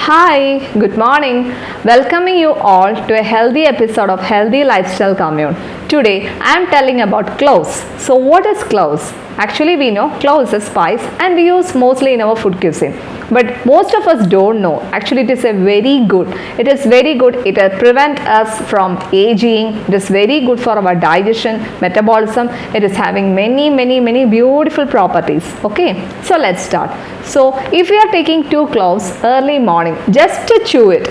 Hi, good morning. Welcoming you all to a healthy episode of Healthy Lifestyle Commune. Today I am telling about cloves. So what is cloves? Actually we know cloves is spice and we use mostly in our food cuisine. But most of us don't know. Actually it is very good. It is very good. It prevents us from aging. It is very good for our digestion, metabolism. It is having many beautiful properties. Okay, so let's start. So if we are taking 2 cloves early morning, just to chew it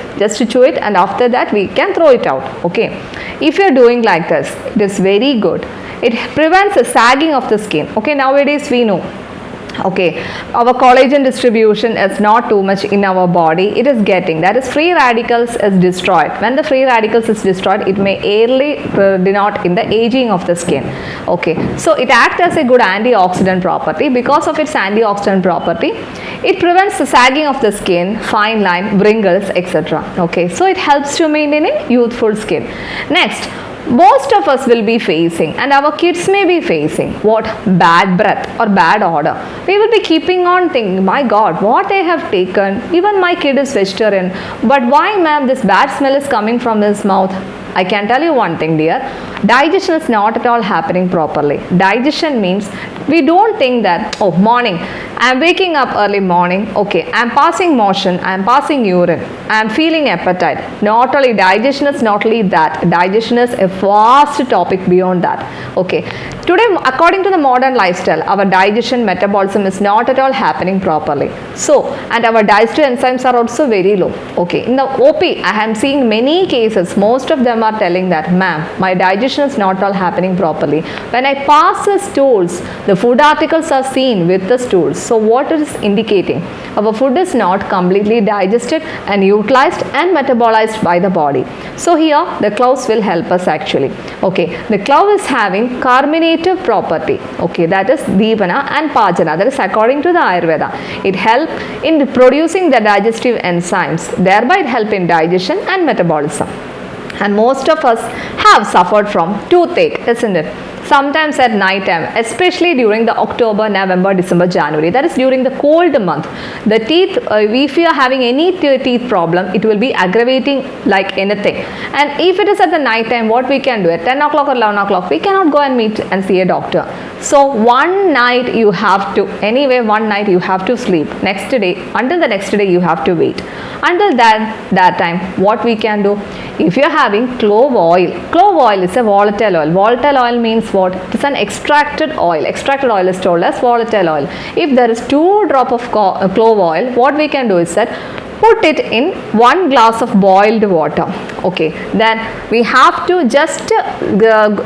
and after that we can throw it out. Okay, if you are doing like this, it is very good. It prevents the sagging of the skin. Okay, nowadays we know, okay, our collagen distribution is not too much in our body. It is getting, that is, free radicals is destroyed. When the free radicals is destroyed, it may early denote in the aging of the skin. Okay, so it acts as a good antioxidant property. Because of its antioxidant property, it prevents the sagging of the skin, fine line, wrinkles, etc. Okay, so it helps to maintain a youthful skin. Next, most of us will be facing, and our kids may be facing, what? Bad breath or bad odor. We will be keeping on thinking, my God, what they have taken. Even my kid is vegetarian, but why, ma'am, this bad smell is coming from his mouth? I can tell you one thing, dear. Digestion is not at all happening properly. Digestion means we don't think that, oh, morning, I am waking up early morning, okay, I am passing motion, I am passing urine, I am feeling appetite. Not only digestion is not only that, digestion is a vast topic beyond that. Okay, today according to the modern lifestyle, our digestion, metabolism is not at all happening properly. So, and our digestive enzymes are also very low. Okay, in the OP, I am seeing many cases, most of them are telling that, ma'am, my digestion is not all happening properly. When I pass the stools, the food articles are seen with the stools. So what it is indicating? Our food is not completely digested and utilized and metabolized by the body. So here the cloves will help us actually. Okay, the clove is having carminative property. Okay, that is Deepana and Pachana. That is according to the Ayurveda. It helps in producing the digestive enzymes. Thereby it helps in digestion and metabolism. And most of us have suffered from toothache, isn't it? Sometimes at night time, especially during the October, November, December, January, that is during the cold month, the teeth, if you are having any teeth problem, it will be aggravating like anything. And if it is at the night time, what we can do at 10 o'clock or 11 o'clock, we cannot go and meet and see a doctor. So one night you have to, anyway, one night you have to sleep. Next day, until the next day you have to wait. Until that time, what we can do? If you are having clove oil is a volatile oil. Volatile oil means what? It is an extracted oil. Extracted oil is told as volatile oil. If there is 2 drops of clove oil, what we can do is that put it in 1 glass of boiled water. Okay, then we have to just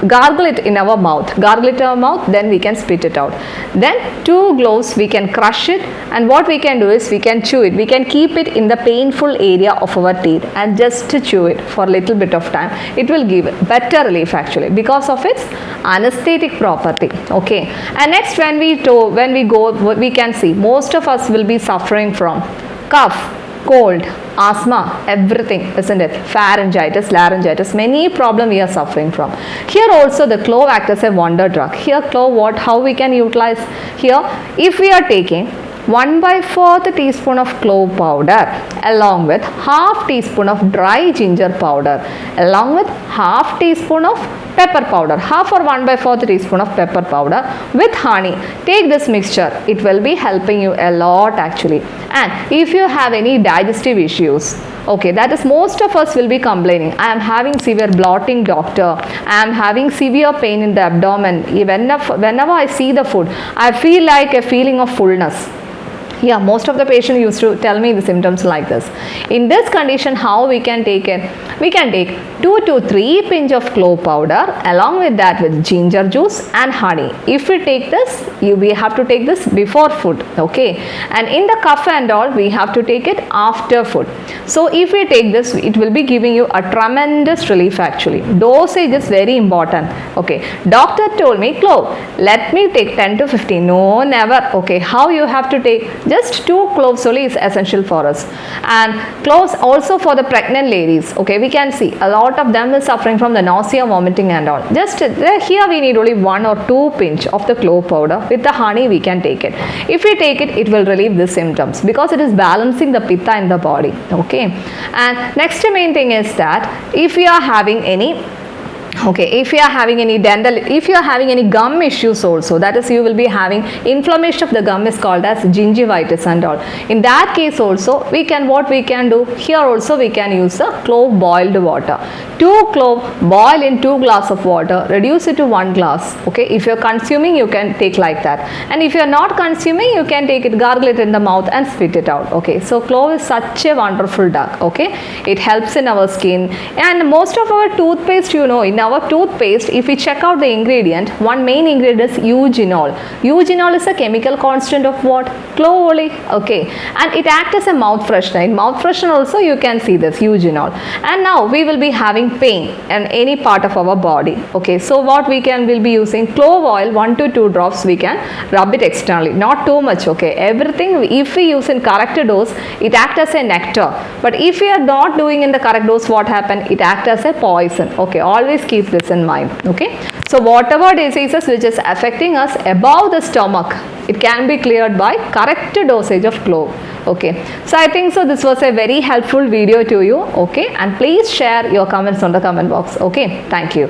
gargle it in our mouth. Gargle it in our mouth, then we can spit it out. Then 2 cloves, we can crush it, and what we can do is we can chew it. We can keep it in the painful area of our teeth and just to chew it for a little bit of time. It will give better relief actually because of its anesthetic property. Okay, and next when we go, we can see most of us will be suffering from cough, cold, asthma, everything, isn't it? Pharyngitis, laryngitis, many problems we are suffering from. Here also the clove acts as a wonder drug. Here clove, how we can utilize? Here, if we are taking 1/4 teaspoon of clove powder along with half teaspoon of dry ginger powder along with half teaspoon of pepper powder, half or 1/4 teaspoon of pepper powder with honey. Take this mixture. It will be helping you a lot actually. And if you have any digestive issues, okay, that is most of us will be complaining, I am having severe bloating, doctor, I am having severe pain in the abdomen. Whenever I see the food, I feel like a feeling of fullness. Yeah, most of the patients used to tell me the symptoms like this. In this condition, how we can take it? We can take 2 to 3 pinch of clove powder along with that with ginger juice and honey. If we take this, we have to take this before food, okay? And in the cough and all, we have to take it after food. So if we take this, it will be giving you a tremendous relief actually. Dosage is very important. Okay, doctor told me, clove, let me take 10 to 15. No, never. Okay, how you have to take? just 2 cloves only is essential for us. And cloves also for the pregnant ladies. Okay, we can see a lot of them is suffering from the nausea, vomiting and all. Just here we need only 1 or 2 pinch of the clove powder. With the honey we can take it. If we take it, it will relieve the symptoms because it is balancing the pitta in the body. Okay, and next main thing is that if you are having any if you are having any if you are having any gum issues also, that is you will be having inflammation of the gum is called as gingivitis and all. In that case also what we can do here also we can use the clove boiled water. 2 clove boil in 2 glass of water, reduce it to 1 glass. Okay, if you are consuming you can take like that, and if you are not consuming you can take it, gargle it in the mouth and spit it out. Okay, so clove is such a wonderful drug. Okay, it helps in our skin, and most of our toothpaste, in our toothpaste, if we check out the ingredient, one main ingredient is eugenol. Eugenol is a chemical constant of what? Clove only. Okay, and it acts as a mouth freshener. In mouth freshener also you can see this eugenol. And now we will be having pain in any part of our body. Okay, so what we will be using clove oil, 1 to 2 drops we can rub it externally, not too much. Okay, everything if we use in correct dose, it acts as a nectar, but if we are not doing in the correct dose, what happen? It acts as a poison. Okay, always keep this in mind. Okay, so whatever diseases which is affecting us above the stomach, it can be cleared by correct dosage of clove. Okay, so I think so this was a very helpful video to you. Okay, and please share your comments on the comment box. Okay, thank you.